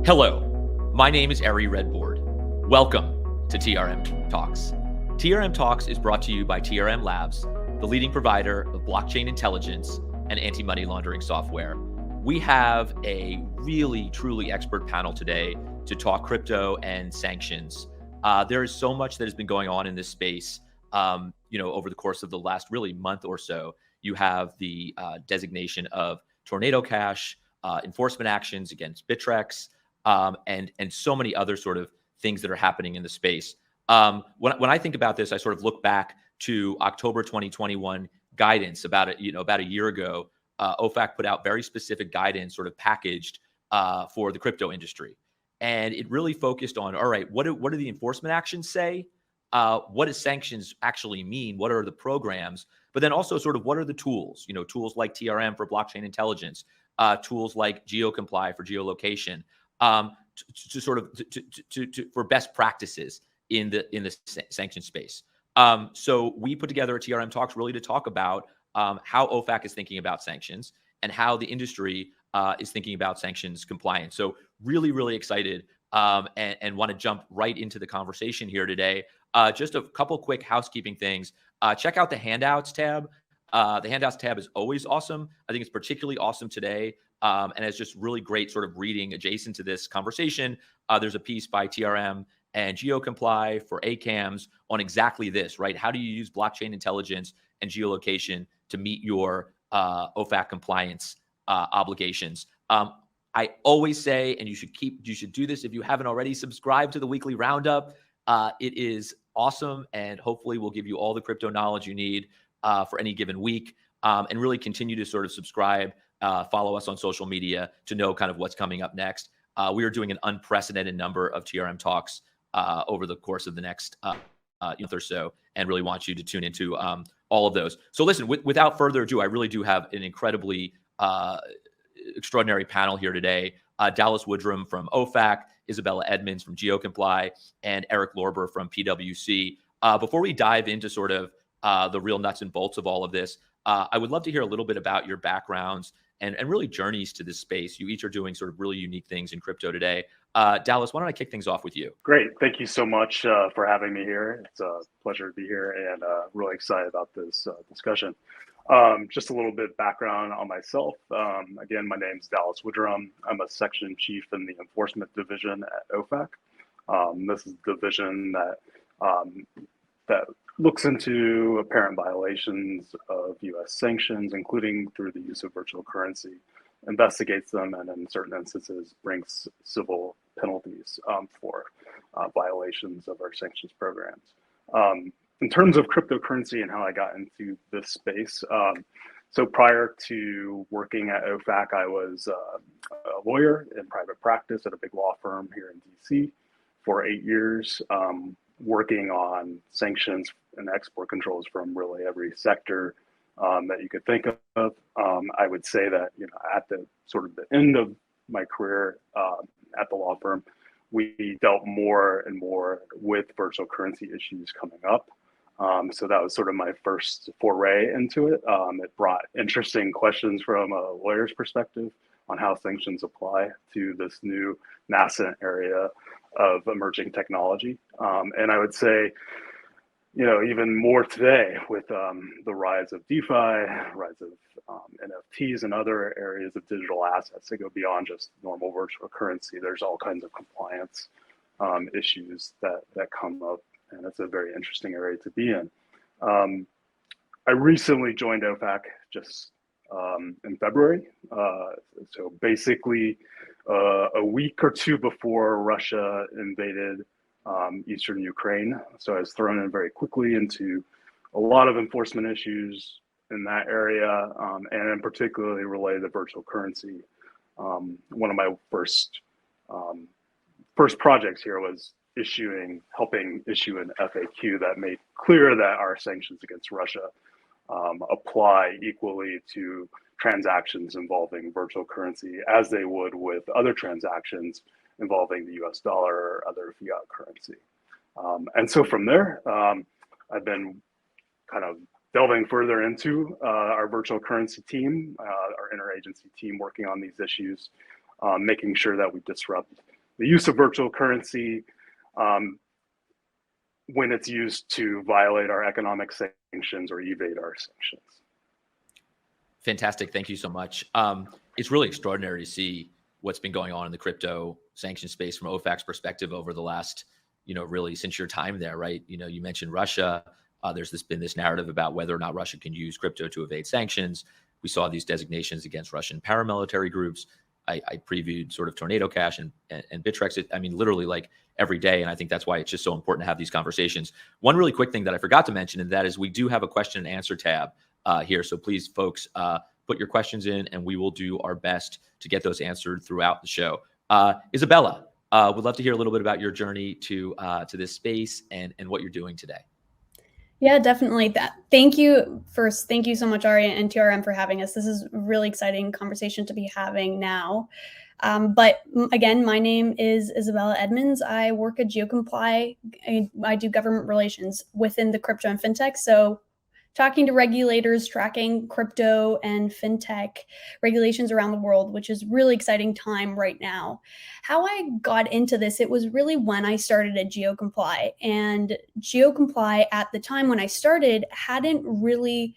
Hello, my name is Ari Redboard. Welcome to TRM Talks. TRM Talks is brought to you by TRM Labs, the leading provider of blockchain intelligence and anti-money laundering software. We have a really, truly expert panel today to talk crypto and sanctions. There is so much that has been going on in this space, over the course of the last really month or so. You have the designation of Tornado Cash, enforcement actions against Bittrex, and so many other sort of things that are happening in the space. When I think about this, I sort of look back to October 2021 guidance about a year ago. OFAC put out very specific guidance, sort of packaged for the crypto industry, and it really focused on, all right, what do the enforcement actions say? What does sanctions actually mean? What are the programs? But then also sort of what are the tools? Tools like TRM for blockchain intelligence, tools like GeoComply for geolocation. For best practices in the sanction space. So we put together a TRM Talks really to talk about how OFAC is thinking about sanctions and how the industry is thinking about sanctions compliance. So really, really excited and want to jump right into the conversation here today. Just a couple quick housekeeping things. Check out the handouts tab. The handouts tab is always awesome. I think it's particularly awesome today. And it's just really great sort of reading adjacent to this conversation. There's a piece by TRM and GeoComply for ACAMs on exactly this, right? How do you use blockchain intelligence and geolocation to meet your OFAC compliance obligations? I always say, and you should do this if you haven't already, subscribe to the weekly roundup. It is awesome, and hopefully will give you all the crypto knowledge you need for any given week, and really continue to sort of subscribe. Follow us on social media to know kind of what's coming up next. We are doing an unprecedented number of TRM Talks over the course of the next month or so, and really want you to tune into all of those. So listen, without further ado, I really do have an incredibly extraordinary panel here today. Dallas Woodrum from OFAC, Isabella Edmonds from GeoComply, and Eric Lorber from PwC. Before we dive into sort of the real nuts and bolts of all of this, I would love to hear a little bit about your backgrounds and really journeys to this space. You each are doing sort of really unique things in crypto today. Dallas, why don't I kick things off with you? Great. Thank you so much for having me here. It's a pleasure to be here, and really excited about this discussion. Just a little bit background on myself. Again, my name is Dallas Woodrum. I'm a section chief in the enforcement division at OFAC. This is the division that looks into apparent violations of U.S. sanctions, including through the use of virtual currency, investigates them, and in certain instances brings civil penalties for violations of our sanctions programs. In terms of cryptocurrency and how I got into this space, so prior to working at OFAC, I was a lawyer in private practice at a big law firm here in D.C. for 8 years, working on sanctions and export controls from really every sector that you could think of. I would say that at the sort of the end of my career at the law firm, we dealt more and more with virtual currency issues coming up. So that was sort of my first foray into it. It brought interesting questions from a lawyer's perspective on how sanctions apply to this new nascent area of emerging technology. And I would say, even more today with the rise of DeFi, rise of NFTs and other areas of digital assets that go beyond just normal virtual currency, there's all kinds of compliance issues that come up, and it's a very interesting area to be in. I recently joined OFAC just in February. So basically a week or two before Russia invaded Eastern Ukraine. So I was thrown in very quickly into a lot of enforcement issues in that area, and in particularly related to virtual currency. One of my first projects here was helping issue an FAQ that made clear that our sanctions against Russia apply equally to transactions involving virtual currency as they would with other transactions involving the US dollar or other fiat currency. And so from there, I've been kind of delving further into our virtual currency team, our interagency team working on these issues, making sure that we disrupt the use of virtual currency when it's used to violate our economic sanctions or evade our sanctions. Fantastic. Thank you so much. It's really extraordinary to see what's been going on in the crypto sanction space from OFAC's perspective over the last, really since your time there, right? You mentioned Russia. There's been this narrative about whether or not Russia can use crypto to evade sanctions. We saw these designations against Russian paramilitary groups. I previewed sort of Tornado Cash and Bittrex. Literally like every day. And I think that's why it's just so important to have these conversations. One really quick thing that I forgot to mention, and that is we do have a question and answer tab here. So please, folks, put your questions in and we will do our best to get those answered throughout the show. Isabella, would love to hear a little bit about your journey to this space and what you're doing today. Yeah, definitely. Thank you so much, Ari and TRM, for having us. This is a really exciting conversation to be having now. But again, my name is Isabella Edmonds. I work at GeoComply. I do government relations within the crypto and fintech. So talking to regulators, tracking crypto and fintech regulations around the world, which is really exciting time right now. How I got into this, it was really when I started at GeoComply. And GeoComply at the time when I started hadn't really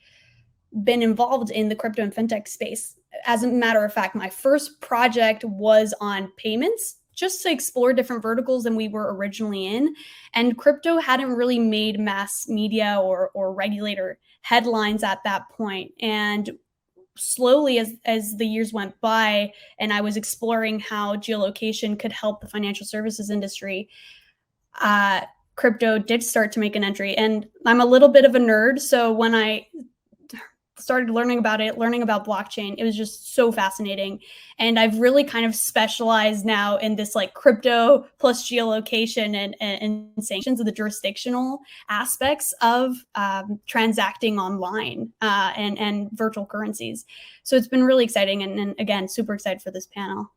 been involved in the crypto and fintech space. As a matter of fact, my first project was on payments, just to explore different verticals than we were originally in. And crypto hadn't really made mass media or regulator headlines at that point. And slowly, as the years went by, and I was exploring how geolocation could help the financial services industry, crypto did start to make an entry. And I'm a little bit of a nerd, so when I started learning about blockchain, it was just so fascinating. And I've really kind of specialized now in this like crypto plus geolocation and sanctions, of the jurisdictional aspects of transacting online and virtual currencies. So it's been really exciting, and again, super excited for this panel.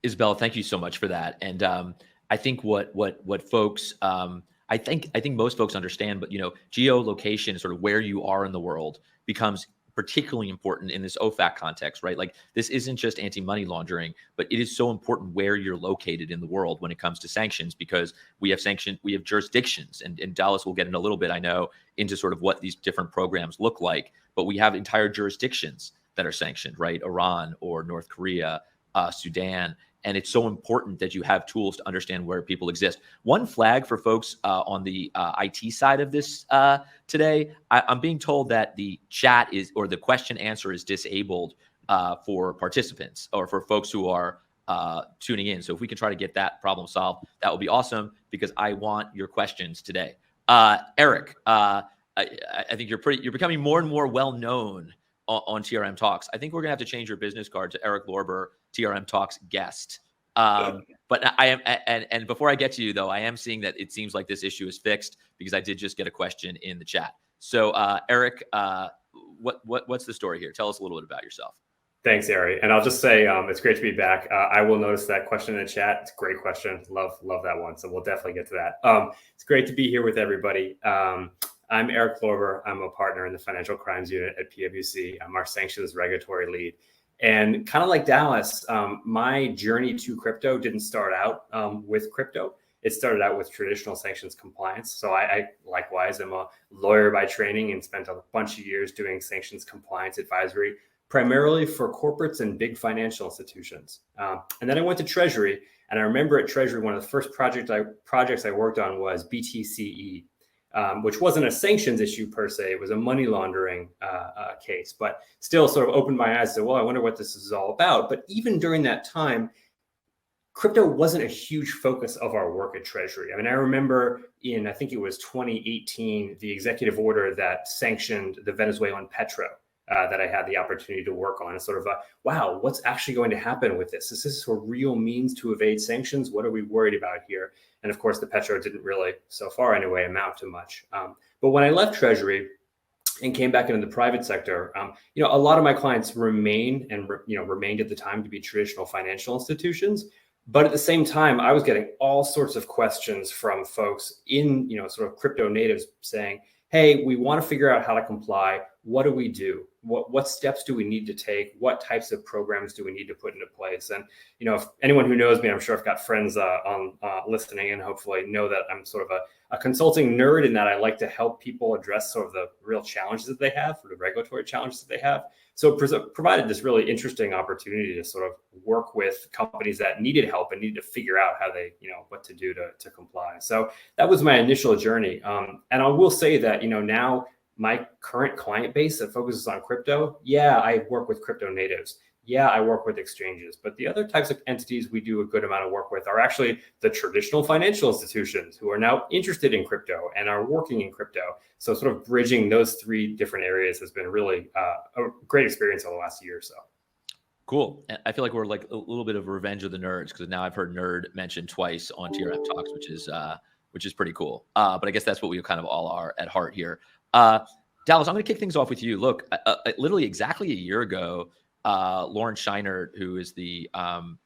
Isabella, thank you so much for that. And I think what folks I think most folks understand, but geolocation, sort of where you are in the world, becomes particularly important in this OFAC context, right? Like this isn't just anti-money laundering, but it is so important where you're located in the world when it comes to sanctions, because we have jurisdictions, and Dallas will get in a little bit, I know, into sort of what these different programs look like, but we have entire jurisdictions that are sanctioned, right? Iran or North Korea, Sudan. And it's so important that you have tools to understand where people exist. One flag for folks on the IT side of this today, I'm being told that the chat or the question answer is disabled for participants or for folks who are tuning in. So if we can try to get that problem solved, that would be awesome, because I want your questions today. Eric, I think you're becoming more and more well-known on TRM Talks. I think we're gonna have to change your business card to Eric Lorber, TRM Talks guest. But I am, and before I get to you though, I am seeing that it seems like this issue is fixed, because I did just get a question in the chat. So Eric, what's the story here? Tell us a little bit about yourself. Thanks, Ari. And I'll just say it's great to be back. I will notice that question in the chat. It's a great question. Love that one. So we'll definitely get to that. It's great to be here with everybody. I'm Eric Lorber. I'm a partner in the Financial Crimes Unit at PwC. I'm our sanctions regulatory lead. And kind of like Dallas, my journey to crypto didn't start out with crypto. It started out with traditional sanctions compliance. So I likewise am a lawyer by training and spent a bunch of years doing sanctions compliance advisory, primarily for corporates and big financial institutions. And then I went to Treasury. And I remember at Treasury, one of the first projects I worked on was BTCE, which wasn't a sanctions issue per se. It was a money laundering case, but still sort of opened my eyes to, well, I wonder what this is all about. But even during that time, crypto wasn't a huge focus of our work at Treasury. I mean, I remember I think it was 2018, the executive order that sanctioned the Venezuelan petro that I had the opportunity to work on. It's sort of wow, what's actually going to happen with this? Is this a real means to evade sanctions? What are we worried about here? And of course, the petro didn't really, so far anyway, amount to much. But when I left Treasury and came back into the private sector, a lot of my clients remained at the time to be traditional financial institutions. But at the same time, I was getting all sorts of questions from folks in, sort of crypto natives saying, hey, we want to figure out how to comply. What do we do? what steps do we need to take? What types of programs do we need to put into place? And, if anyone who knows me, I'm sure I've got friends on listening and hopefully know that I'm sort of a consulting nerd in that I like to help people address sort of the real challenges that they have, the regulatory challenges that they have. So it provided this really interesting opportunity to sort of work with companies that needed help and needed to figure out how they, what to do to comply. So that was my initial journey. And I will say that, now my current client base that focuses on crypto, I work with crypto natives. I work with exchanges, but the other types of entities we do a good amount of work with are actually the traditional financial institutions who are now interested in crypto and are working in crypto. So sort of bridging those three different areas has been really a great experience over the last year or so. Cool. I feel like we're like a little bit of revenge of the nerds because now I've heard nerd mentioned twice on TRM Talks, which is pretty cool. But I guess that's what we kind of all are at heart here. Dallas, I'm going to kick things off with you. Look, literally exactly a year ago, Lauren Scheinert, who is the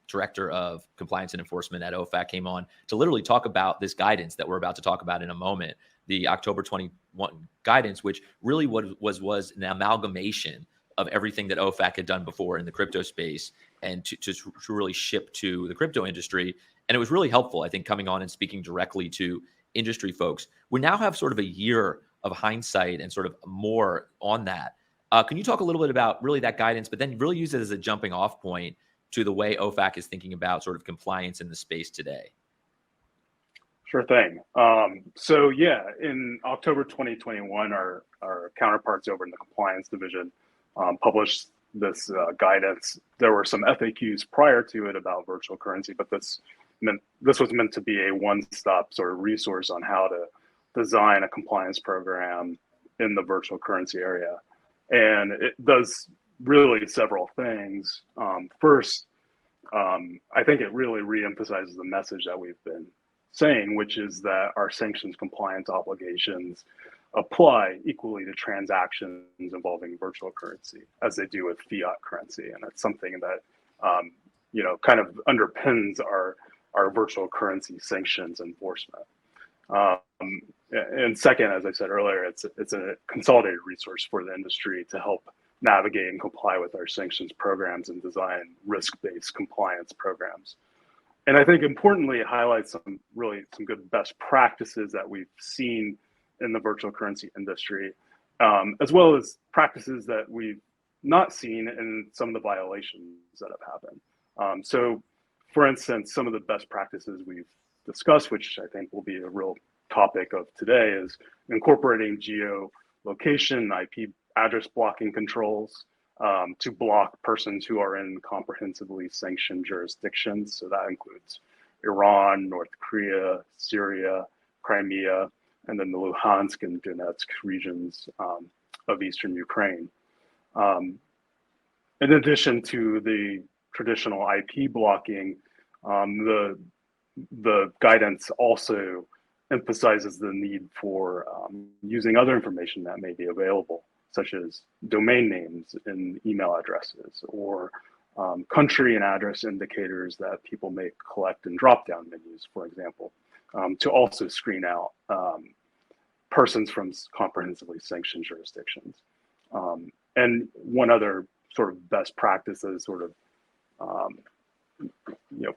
director of compliance and enforcement at OFAC, came on to literally talk about this guidance that we're about to talk about in a moment, the October 21 guidance, which really was an amalgamation of everything that OFAC had done before in the crypto space and to really ship to the crypto industry. And it was really helpful, I think, coming on and speaking directly to industry folks. We now have sort of a year of hindsight and sort of more on that. Can you talk a little bit about really that guidance, but then really use it as a jumping off point to the way OFAC is thinking about sort of compliance in the space today? Sure thing. In October 2021, our counterparts over in the compliance division published this guidance. There were some FAQs prior to it about virtual currency, but this was meant to be a one-stop sort of resource on how to design a compliance program in the virtual currency area. And it does really several things. First, I think it really reemphasizes the message that we've been saying, which is that our sanctions compliance obligations apply equally to transactions involving virtual currency as they do with fiat currency. And that's something that, kind of underpins our virtual currency sanctions enforcement. And second, as I said earlier, it's a consolidated resource for the industry to help navigate and comply with our sanctions programs and design risk-based compliance programs. And I think importantly, it highlights some good best practices that we've seen in the virtual currency industry, as well as practices that we've not seen in some of the violations that have happened. So for instance, some of the best practices we've discussed, which I think will be a real topic of today, is incorporating geolocation, IP address blocking controls to block persons who are in comprehensively sanctioned jurisdictions. So that includes Iran, North Korea, Syria, Crimea, and then the Luhansk and Donetsk regions of eastern Ukraine. In addition to the traditional IP blocking, the guidance also emphasizes the need for using other information that may be available, such as domain names and email addresses, or country and address indicators that people may collect in drop-down menus, for example, to also screen out persons from comprehensively sanctioned jurisdictions. And one other sort of best practice that is sort of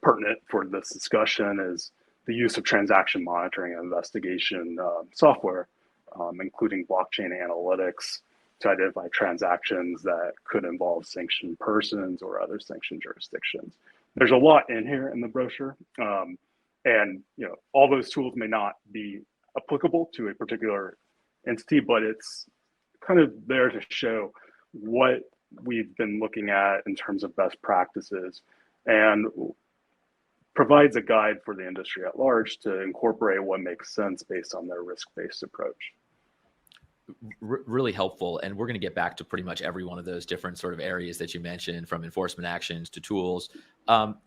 pertinent for this discussion is the use of transaction monitoring and investigation software, including blockchain analytics, to identify transactions that could involve sanctioned persons or other sanctioned jurisdictions. There's a lot in here in the brochure, and all those tools may not be applicable to a particular entity, but it's kind of there to show what we've been looking at in terms of best practices, and provides a guide for the industry at large to incorporate what makes sense based on their risk-based approach. Really helpful. And we're going to get back to pretty much every one of those different sort of areas that you mentioned, from enforcement actions to tools.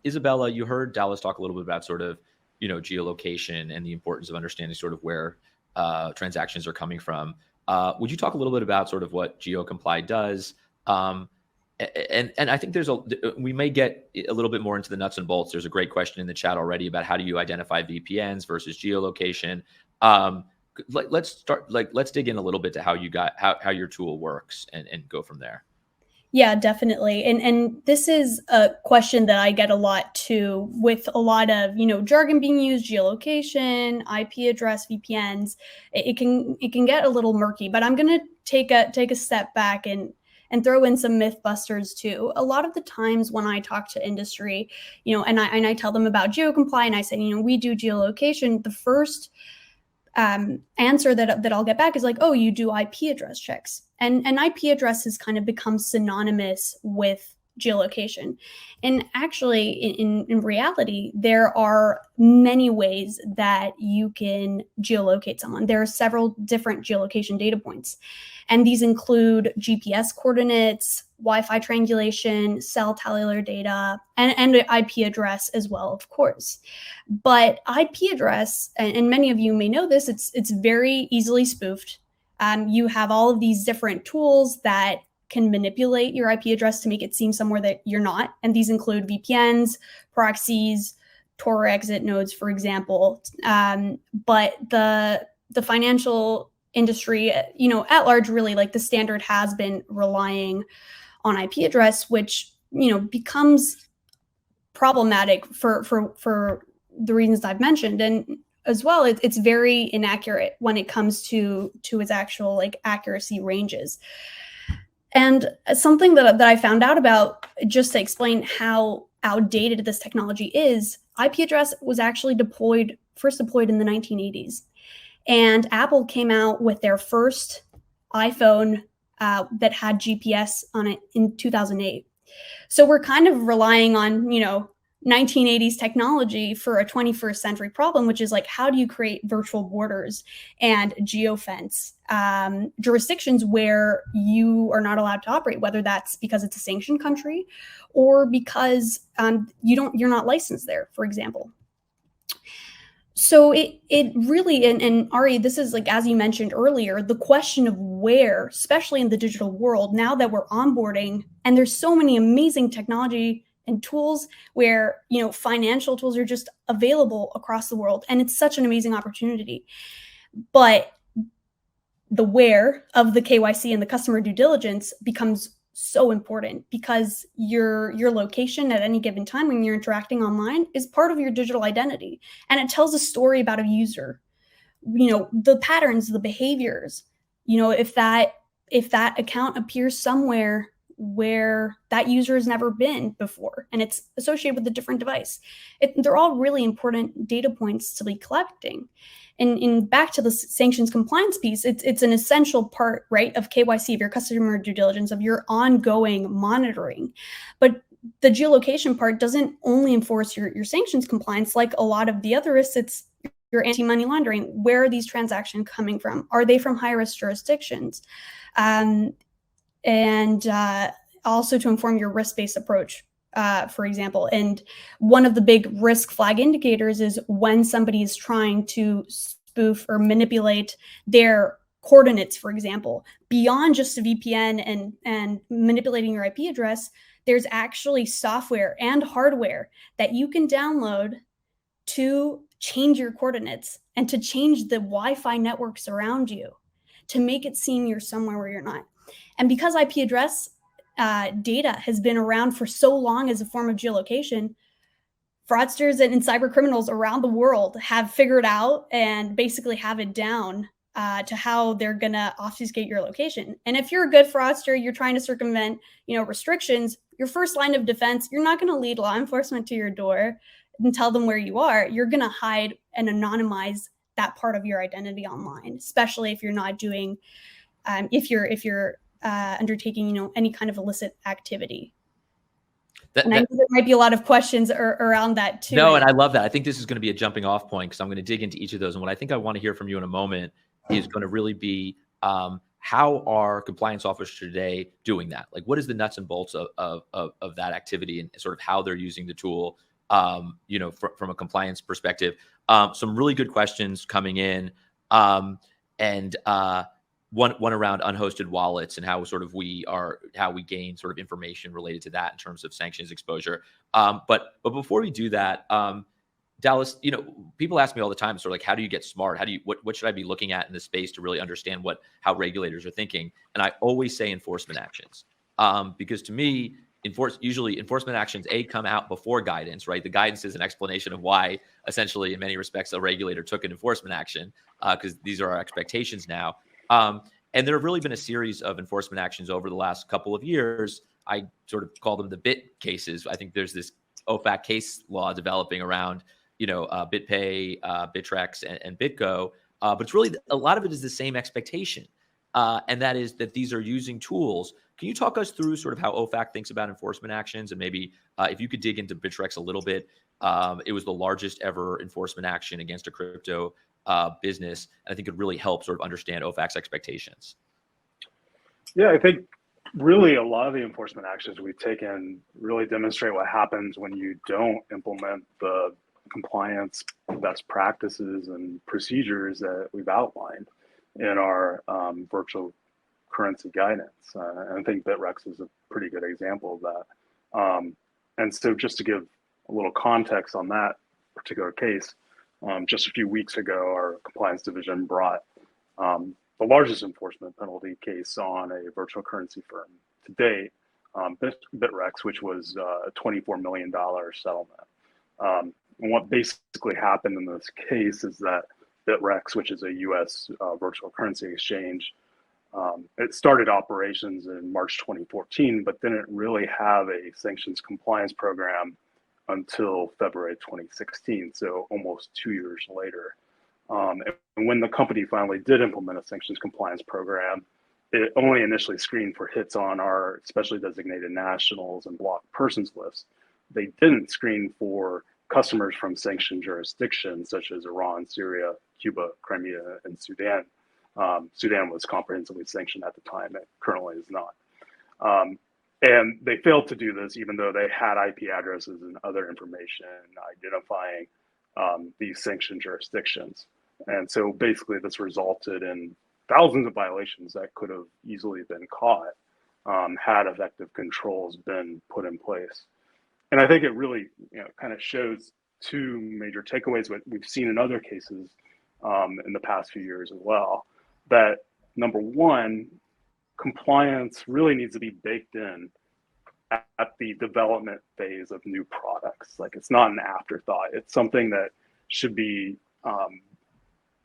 Isabella, you heard Dallas talk a little bit about sort of, geolocation and the importance of understanding sort of where transactions are coming from. Would you talk a little bit about sort of what GeoComply does? And I think we may get a little bit more into the nuts and bolts. There's a great question in the chat already about how do you identify VPNs versus geolocation. let's dig in a little bit to how your tool works and go from there. Yeah, definitely. And this is a question that I get a lot too, with a lot of, jargon being used, geolocation, IP address, VPNs. It can get a little murky, but I'm going to take a step back and throw in some myth busters too. A lot of the times when I talk to industry, and I tell them about GeoComply, and I say, we do geolocation, the first answer that I'll get back is like, oh, you do IP address checks. And IP address has kind of become synonymous with geolocation. And actually, in reality, there are many ways that you can geolocate someone. There are several different geolocation data points. And these include GPS coordinates, Wi-Fi triangulation, cell cellular data, and IP address as well, of course. But IP address, and many of you may know this, it's very easily spoofed. You have all of these different tools that can manipulate your IP address to make it seem somewhere that you're not. And these include VPNs, proxies, Tor exit nodes, for example. But the financial industry, at large, really, like, the standard has been relying on IP address, which, becomes problematic for the reasons I've mentioned. And as well, it's very inaccurate when it comes to its actual accuracy ranges. And something that I found out about, just to explain how outdated this technology is, IP address was actually first deployed in the 1980s. And Apple came out with their first iPhone that had GPS on it in 2008. So we're kind of relying on, 1980s technology for a 21st century problem, which is like, how do you create virtual borders and geofence jurisdictions where you are not allowed to operate, whether that's because it's a sanctioned country or because you're not licensed there, for example. So it really, and Ari, this is, like, as you mentioned earlier, the question of where, especially in the digital world, now that we're onboarding, and there's so many amazing technology and tools where, financial tools are just available across the world. And it's such an amazing opportunity. But the where of the KYC and the customer due diligence becomes so important, because your location at any given time when you're interacting online is part of your digital identity. And it tells a story about a user, the patterns, the behaviors, if that account appears somewhere where that user has never been before and it's associated with a different device. They're all really important data points to be collecting. And back to the sanctions compliance piece, it's an essential part, right, of KYC, of your customer due diligence, of your ongoing monitoring. But the geolocation part doesn't only enforce your sanctions compliance. Like a lot of the other risks, it's your anti-money laundering. Where are these transactions coming from? Are they from high-risk jurisdictions? And also to inform your risk-based approach, for example. And one of the big risk flag indicators is when somebody is trying to spoof or manipulate their coordinates, for example. Beyond just a VPN and manipulating your IP address, there's actually software and hardware that you can download to change your coordinates and to change the Wi-Fi networks around you to make it seem you're somewhere where you're not. And because IP address data has been around for so long as a form of geolocation, fraudsters and cyber criminals around the world have figured out and basically have it down to how they're going to obfuscate your location. And if you're a good fraudster, you're trying to circumvent, restrictions, your first line of defense, you're not going to lead law enforcement to your door and tell them where you are. You're going to hide and anonymize that part of your identity online, especially if you're not doing, if you're undertaking, any kind of illicit activity. And I know there might be a lot of questions around that too. No, and I love that. I think this is going to be a jumping off point, because I'm going to dig into each of those. And what I think I want to hear from you in a moment is going to really be how are compliance officers today doing that? Like, what is the nuts and bolts of that activity, and sort of how they're using the tool, from a compliance perspective. Some really good questions coming in. And one around unhosted wallets and how we gain sort of information related to that in terms of sanctions exposure. But before we do that, Dallas, people ask me all the time, sort of like, how do you get smart? What should I be looking at in the space to really understand how regulators are thinking? And I always say enforcement actions, because to me, usually enforcement actions come out before guidance, right? The guidance is an explanation of why, essentially, in many respects, a regulator took an enforcement action, because these are our expectations now. And there have really been a series of enforcement actions over the last couple of years. I sort of call them the BIT cases. I think there's this OFAC case law developing around BitPay, Bittrex, and BitGo. But it's really, a lot of it is the same expectation. And that is that these are using tools. Can you talk us through sort of how OFAC thinks about enforcement actions? And maybe if you could dig into Bittrex a little bit. It was the largest ever enforcement action against a crypto business. And I think it really helps sort of understand OFAC's expectations. Yeah, I think really a lot of the enforcement actions we've taken really demonstrate what happens when you don't implement the compliance best practices and procedures that we've outlined in our virtual currency guidance. And I think Bittrex is a pretty good example of that. And so just to give a little context on that particular case, just a few weeks ago, our compliance division brought the largest enforcement penalty case on a virtual currency firm to date, Bittrex, which was a $24 million settlement. And what basically happened in this case is that Bittrex, which is a U.S. Virtual currency exchange, it started operations in March 2014, but didn't really have a sanctions compliance program until February 2016, so almost 2 years later. And when the company finally did implement a sanctions compliance program, it only initially screened for hits on our specially designated nationals and blocked persons lists. They didn't screen for customers from sanctioned jurisdictions such as Iran, Syria, Cuba, Crimea, and Sudan. Sudan was comprehensively sanctioned at the time. It currently is not. And they failed to do this even though they had IP addresses and other information identifying these sanctioned jurisdictions. And so basically this resulted in thousands of violations that could have easily been caught had effective controls been put in place. And I think it really kind of shows two major takeaways, what we've seen in other cases in the past few years as well, that number one, compliance really needs to be baked in at the development phase of new products. Like, it's not an afterthought. It's something that should be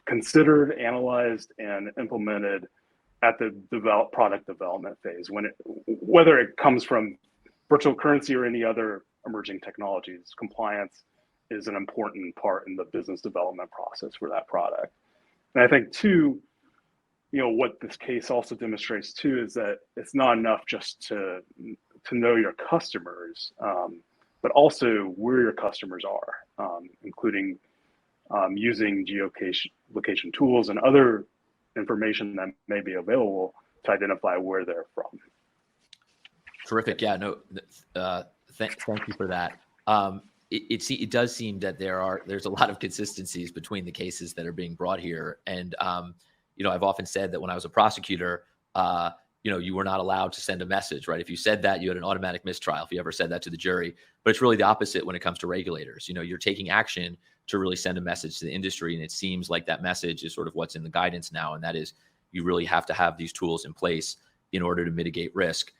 considered, analyzed, and implemented at the product development phase, whether it comes from virtual currency or any other emerging technologies. Compliance is an important part in the business development process for that product. And I think two, what this case also demonstrates too is that it's not enough just to know your customers, but also where your customers are, including using geolocation tools and other information that may be available to identify where they're from. Terrific. Yeah, no, thank you for that. It does seem that there's a lot of consistencies between the cases that are being brought here. And, I've often said that when I was a prosecutor, you were not allowed to send a message, right? If you said that, you had an automatic mistrial if you ever said that to the jury. But it's really the opposite when it comes to regulators. You're taking action to really send a message to the industry. And it seems like that message is sort of what's in the guidance now. And that is, you really have to have these tools in place in order to mitigate risk.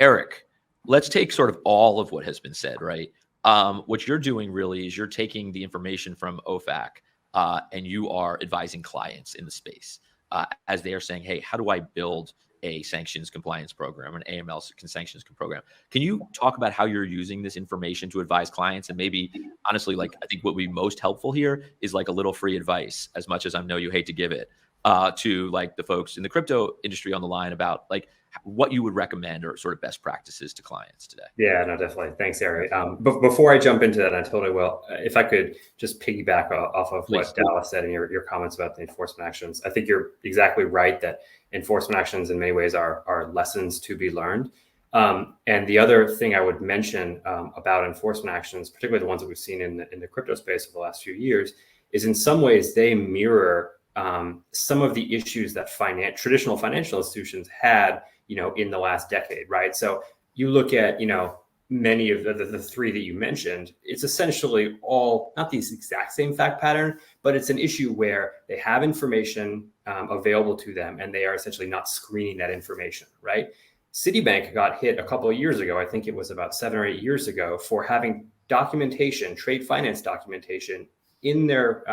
Eric, let's take sort of all of what has been said, right? What you're doing really is you're taking the information from OFAC and you are advising clients in the space as they are saying, hey, how do I build a sanctions compliance program, an AML sanctions program? Can you talk about how you're using this information to advise clients? And maybe, honestly, I think what would be most helpful here is like a little free advice, as much as I know you hate to give it, to the folks in the crypto industry on the line about what you would recommend or sort of best practices to clients today. Yeah, no, definitely. Thanks, Eric. But before I jump into that, I totally will. If I could just piggyback off of what Dallas said and your comments about the enforcement actions. I think you're exactly right that enforcement actions in many ways are lessons to be learned. And the other thing I would mention about enforcement actions, particularly the ones that we've seen in the crypto space over the last few years, is in some ways they mirror some of the issues that traditional financial institutions had in the last decade, right? So you look at, many of the three that you mentioned, it's essentially all not the exact same fact pattern, but it's an issue where they have information available to them and they are essentially not screening that information, right? Citibank got hit a couple of years ago, I think it was about 7 or 8 years ago, for having documentation, trade finance documentation in their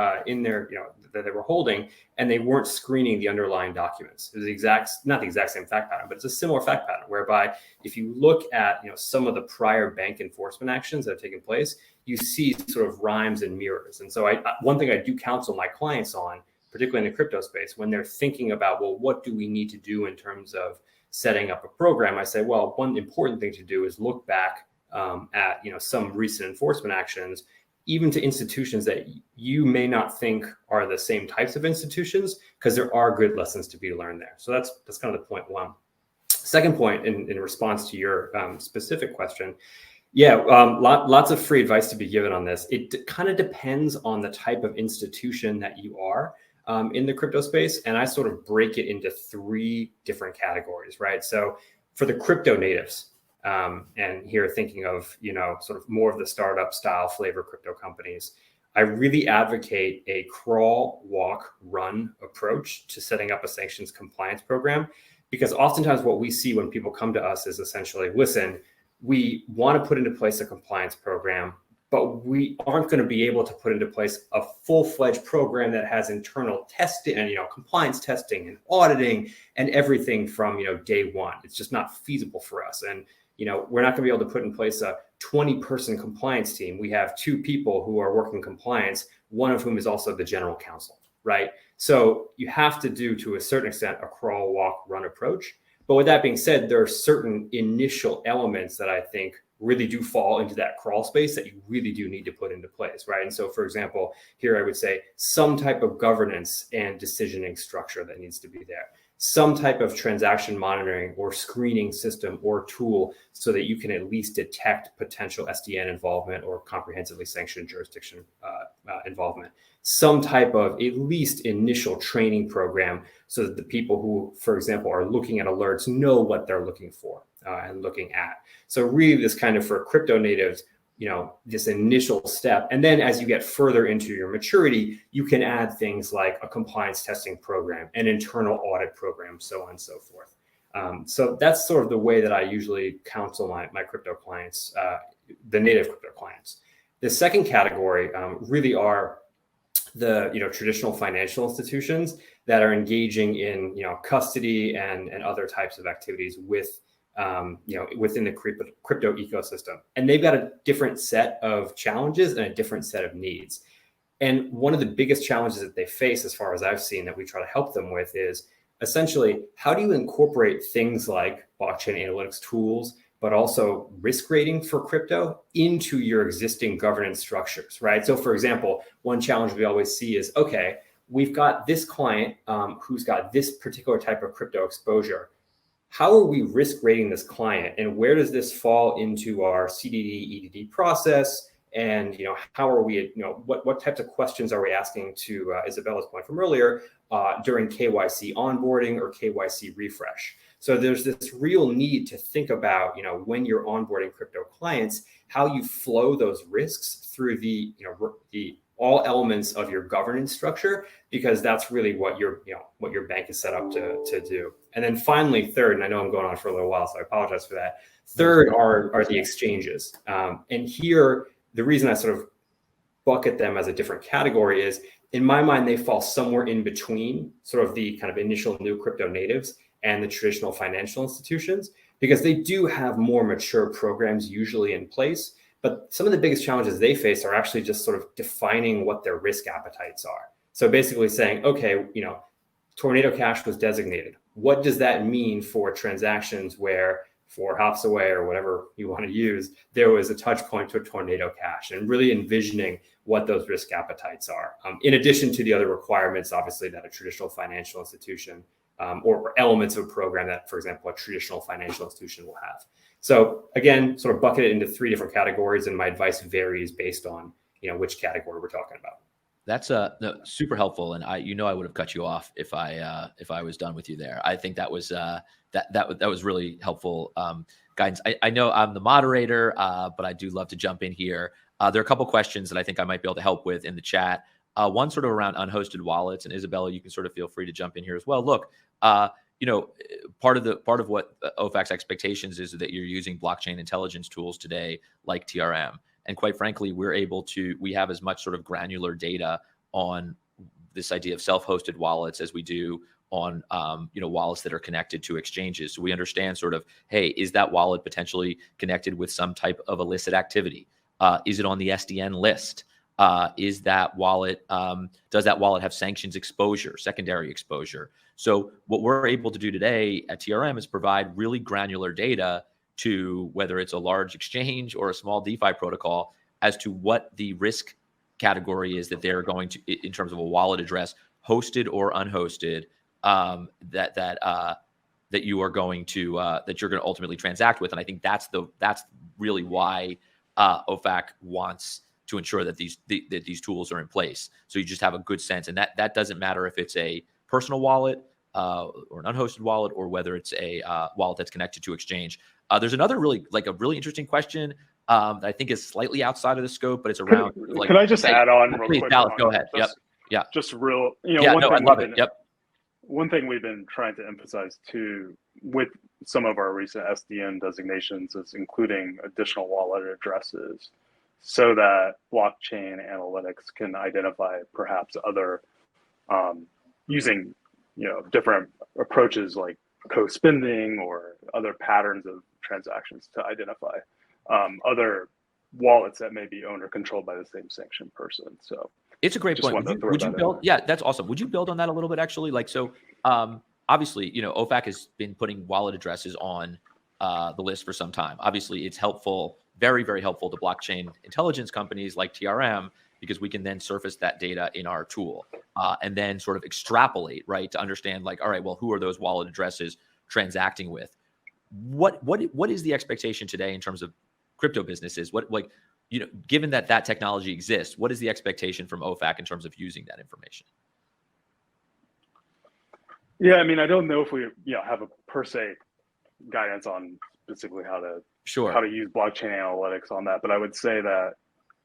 that they were holding, and they weren't screening the underlying documents. It was not the exact same fact pattern, but it's a similar fact pattern whereby if you look at some of the prior bank enforcement actions that have taken place, you see sort of rhymes and mirrors. And so one thing I do counsel my clients on, particularly in the crypto space, when they're thinking about, well, what do we need to do in terms of setting up a program? I say, well, one important thing to do is look back at some recent enforcement actions, even to institutions that you may not think are the same types of institutions, because there are good lessons to be learned there. So that's kind of the point one. Second point, in response to your specific question, lots of free advice to be given on this. It kind of depends on the type of institution that you are in the crypto space. And I sort of break it into 3 different categories, right? So for the crypto natives, and here thinking of, sort of more of the startup style flavor crypto companies, I really advocate a crawl, walk, run approach to setting up a sanctions compliance program, because oftentimes what we see when people come to us is essentially, listen, we want to put into place a compliance program, but we aren't going to be able to put into place a full-fledged program that has internal testing and compliance testing and auditing and everything from day one. It's just not feasible for us. And we're not going to be able to put in place a 20-person compliance team. We have 2 people who are working compliance, one of whom is also the general counsel, right? So you have to do, to a certain extent, a crawl, walk, run approach. But with that being said, there are certain initial elements that I think really do fall into that crawl space that you really do need to put into place, right? And so, for example, here I would say some type of governance and decisioning structure that needs to be there. Some type of transaction monitoring or screening system or tool so that you can at least detect potential SDN involvement or comprehensively sanctioned jurisdiction involvement. Some type of at least initial training program so that the people who, for example, are looking at alerts know what they're looking for and looking at. So really this kind of, for crypto natives, this initial step. And then as you get further into your maturity, you can add things like a compliance testing program, an internal audit program, so on and so forth. So that's sort of the way that I usually counsel my crypto clients, the native crypto clients. The second category really are the traditional financial institutions that are engaging in custody and other types of activities with within the crypto ecosystem. And they've got a different set of challenges and a different set of needs. And one of the biggest challenges that they face, as far as I've seen, that we try to help them with is essentially, how do you incorporate things like blockchain analytics tools, but also risk rating for crypto into your existing governance structures, right? So for example, one challenge we always see is, okay, we've got this client who's got this particular type of crypto exposure. How are we risk rating this client, and where does this fall into our CDD, EDD process? And how are we, what types of questions are we asking, to Isabella's point from earlier, during KYC onboarding or KYC refresh? So there's this real need to think about, when you're onboarding crypto clients, how you flow those risks through the all elements of your governance structure, because that's really what your bank is set up to do. And then finally, third, and I know I'm going on for a little while, so I apologize for that. Third are the exchanges. And here, the reason I sort of bucket them as a different category is, in my mind, they fall somewhere in between sort of the kind of initial new crypto natives and the traditional financial institutions, because they do have more mature programs usually in place. But some of the biggest challenges they face are actually just sort of defining what their risk appetites are. So basically saying, okay, Tornado Cash was designated. What does that mean for transactions where 4 hops away or whatever you want to use, there was a touch point to Tornado Cash, and really envisioning what those risk appetites are. In addition to the other requirements, obviously, that a traditional financial institution or elements of a program that, for example, a traditional financial institution will have. So again, sort of bucket it into 3 different categories, and my advice varies based on which category we're talking about. That's no, super helpful, and I would have cut you off if I was done with you there. I think that was that was really helpful guidance. I know I'm the moderator, but I do love to jump in here. There are a couple questions that I think I might be able to help with in the chat. One sort of around unhosted wallets, and Isabella, you can sort of feel free to jump in here as well. Look, part of what OFAC's expectations is that you're using blockchain intelligence tools today, like TRM. And quite frankly, we have as much sort of granular data on this idea of self-hosted wallets as we do on, wallets that are connected to exchanges. So we understand sort of, hey, is that wallet potentially connected with some type of illicit activity? Is it on the SDN list? Is that wallet, does that wallet have sanctions exposure, secondary exposure? So what we're able to do today at TRM is provide really granular data to whether it's a large exchange or a small DeFi protocol as to what the risk category is that they're going to, in terms of a wallet address, hosted or unhosted, that you are going to that you're going to ultimately transact with. And I think that's really why OFAC wants to ensure that these tools are in place. So you just have a good sense, and that doesn't matter if it's a personal wallet or an unhosted wallet, or whether it's a wallet that's connected to exchange. There's another really interesting question that I think is slightly outside of the scope, but it's around. Could I just add on real please, quick? Dallas, go ahead. Yep. Yeah. Just real. Yeah. No, I love it. Yep. One thing we've been trying to emphasize too, with some of our recent SDN designations, is including additional wallet addresses, so that blockchain analytics can identify perhaps other using different approaches like co-spending or other patterns of transactions to identify other wallets that may be owned or controlled by the same sanctioned person. So it's a great point. Would you build? Yeah, that's awesome. Would you build on that a little bit, actually? Obviously, OFAC has been putting wallet addresses on the list for some time. Obviously, it's helpful, very, very helpful to blockchain intelligence companies like TRM, because we can then surface that data in our tool and then sort of extrapolate, right, to understand, like, all right, well, who are those wallet addresses transacting with? What is the expectation today in terms of crypto businesses? Given that technology exists, what is the expectation from OFAC in terms of using that information? Yeah, I mean, I don't know if we have a per se guidance on specifically how to use blockchain analytics on that, but I would say that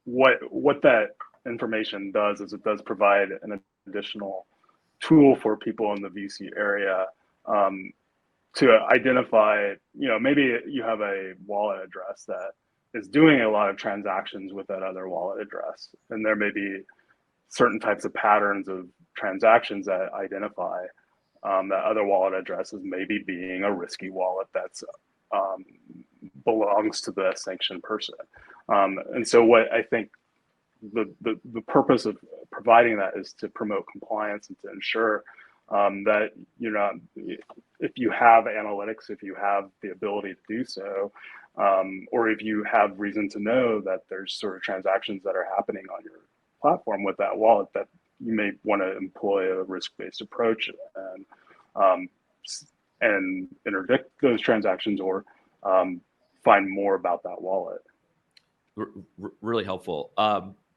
what that information does is it does provide an additional tool for people in the VC area to identify, maybe you have a wallet address that is doing a lot of transactions with that other wallet address, and there may be certain types of patterns of transactions that identify that other wallet addresses maybe being a risky wallet that's belongs to the sanctioned person. And so what I think the purpose of providing that is to promote compliance and to ensure that if you have analytics, if you have the ability to do so, or if you have reason to know that there's sort of transactions that are happening on your platform with that wallet, that you may want to employ a risk-based approach and interdict those transactions or find more about that wallet. Really helpful.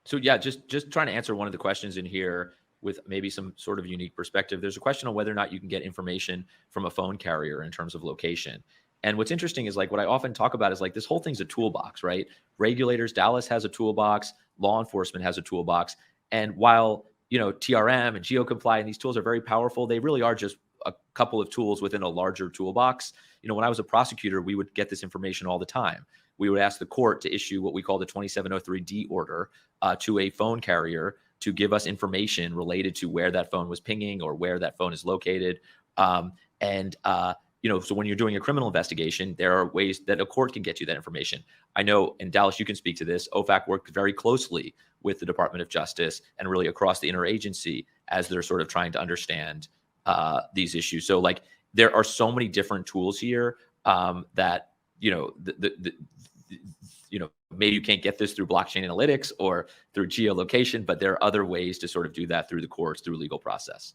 So yeah, just trying to answer one of the questions in here with maybe some sort of unique perspective. There's a question on whether or not you can get information from a phone carrier in terms of location. And what's interesting is, like, what I often talk about is, like, this whole thing's a toolbox, right? Regulators, Dallas has a toolbox, law enforcement has a toolbox. And while, TRM and GeoComply and these tools are very powerful, they really are just a couple of tools within a larger toolbox. When I was a prosecutor, we would get this information all the time. We would ask the court to issue what we call the 2703D order to a phone carrier to give us information related to where that phone was pinging or where that phone is located. So when you're doing a criminal investigation, there are ways that a court can get you that information. I know, and Dallas, you can speak to this, OFAC worked very closely with the Department of Justice and really across the interagency as they're sort of trying to understand these issues. So, like, there are so many different tools here that, maybe you can't get this through blockchain analytics or through geolocation, but there are other ways to sort of do that through the courts, through legal process.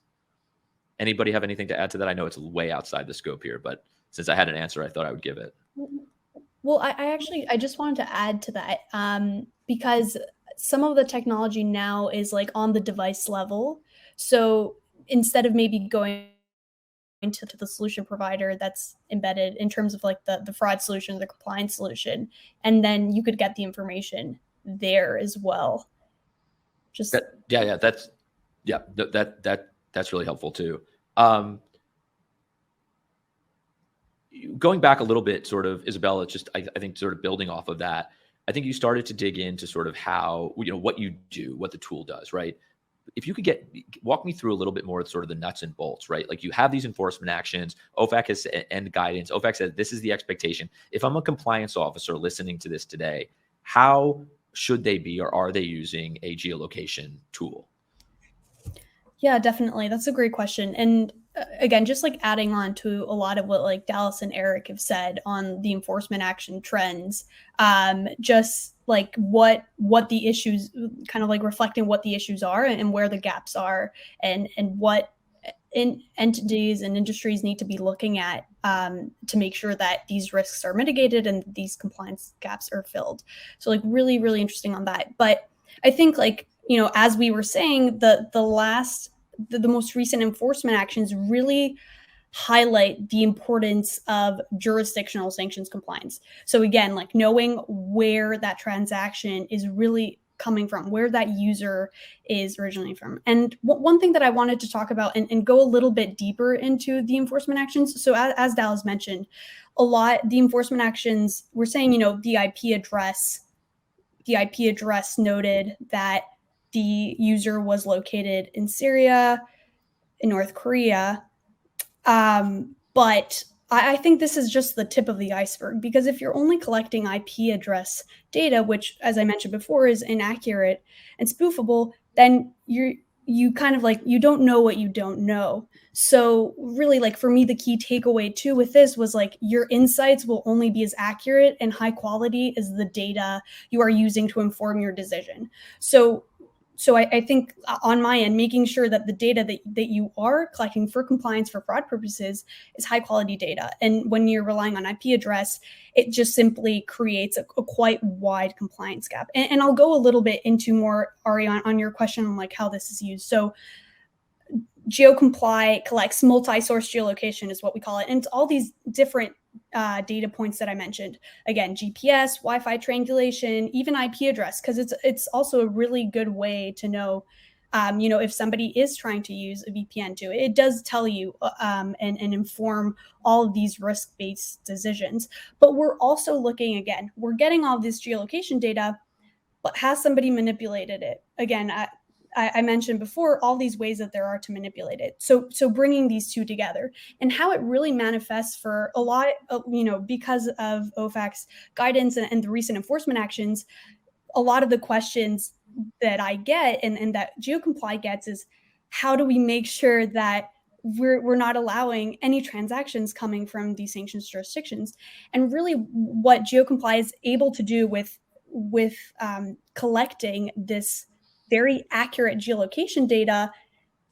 Anybody have anything to add to that? I know it's way outside the scope here, but since I had an answer, I thought I would give it. Well, I just wanted to add to that, because some of the technology now is like on the device level. So instead of maybe going to the solution provider that's embedded in terms of like the fraud solution, the compliance solution, and then you could get the information there as well. Just that's really helpful too. Going back a little bit, sort of, Isabella, just I think sort of building off of that, I think you started to dig into sort of how, what you do, what the tool does, right? If you could walk me through a little bit more of sort of the nuts and bolts, right? Like, you have these enforcement actions, OFAC has and guidance. OFAC says this is the expectation. If I'm a compliance officer listening to this today, how should they be, or are they using a geolocation tool? Yeah, definitely. That's a great question. And again, just like adding on to a lot of what like Dallas and Eric have said on the enforcement action trends, just like what the issues, kind of like reflecting what the issues are and where the gaps are, and what entities and industries need to be looking at to make sure that these risks are mitigated and these compliance gaps are filled. So like really, really interesting on that. But I think, like, as we were saying, the most recent enforcement actions really highlight the importance of jurisdictional sanctions compliance. So again, like knowing where that transaction is really coming from, where that user is originally from. And one thing that I wanted to talk about and go a little bit deeper into the enforcement actions. So as Dallas mentioned, the enforcement actions, we're saying, the IP address noted that the user was located in Syria, in North Korea. But I think this is just the tip of the iceberg, because if you're only collecting IP address data, which, as I mentioned before, is inaccurate and spoofable, then you kind of like, you don't know what you don't know. So really, like, for me, the key takeaway too with this was like, your insights will only be as accurate and high quality as the data you are using to inform your decision. So I think on my end, making sure that the data that you are collecting for compliance, for fraud purposes, is high quality data. And when you're relying on IP address, it just simply creates a quite wide compliance gap. And I'll go a little bit into more, Ari, on your question on like how this is used. So GeoComply collects multi-source geolocation is what we call it. And it's all these different data points that I mentioned. Again, GPS, Wi-Fi triangulation, even IP address, because it's also a really good way to know, if somebody is trying to use a VPN too. It does tell you and inform all of these risk-based decisions. But we're also looking, again, we're getting all this geolocation data, but has somebody manipulated it? Again, I mentioned before all these ways that there are to manipulate it. So bringing these two together, and how it really manifests for a lot of, because of OFAC's guidance and the recent enforcement actions, a lot of the questions that I get and that GeoComply gets is, how do we make sure that we're not allowing any transactions coming from these sanctions jurisdictions? And really what GeoComply is able to do with collecting this very accurate geolocation data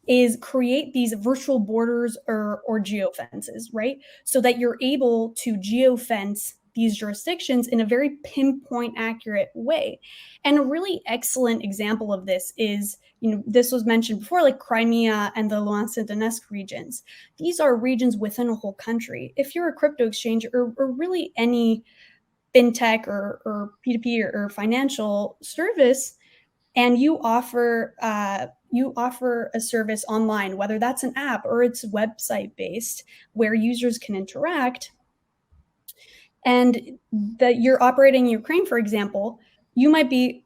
is create these virtual borders or geofences, right? So that you're able to geofence these jurisdictions in a very pinpoint accurate way. And a really excellent example of this is, this was mentioned before, like Crimea and the Luhansk-Donetsk regions. These are regions within a whole country. If you're a crypto exchange or really any fintech or P2P or financial service, and you offer a service online, whether that's an app or it's website based, where users can interact, and that you're operating in Ukraine, for example, you might be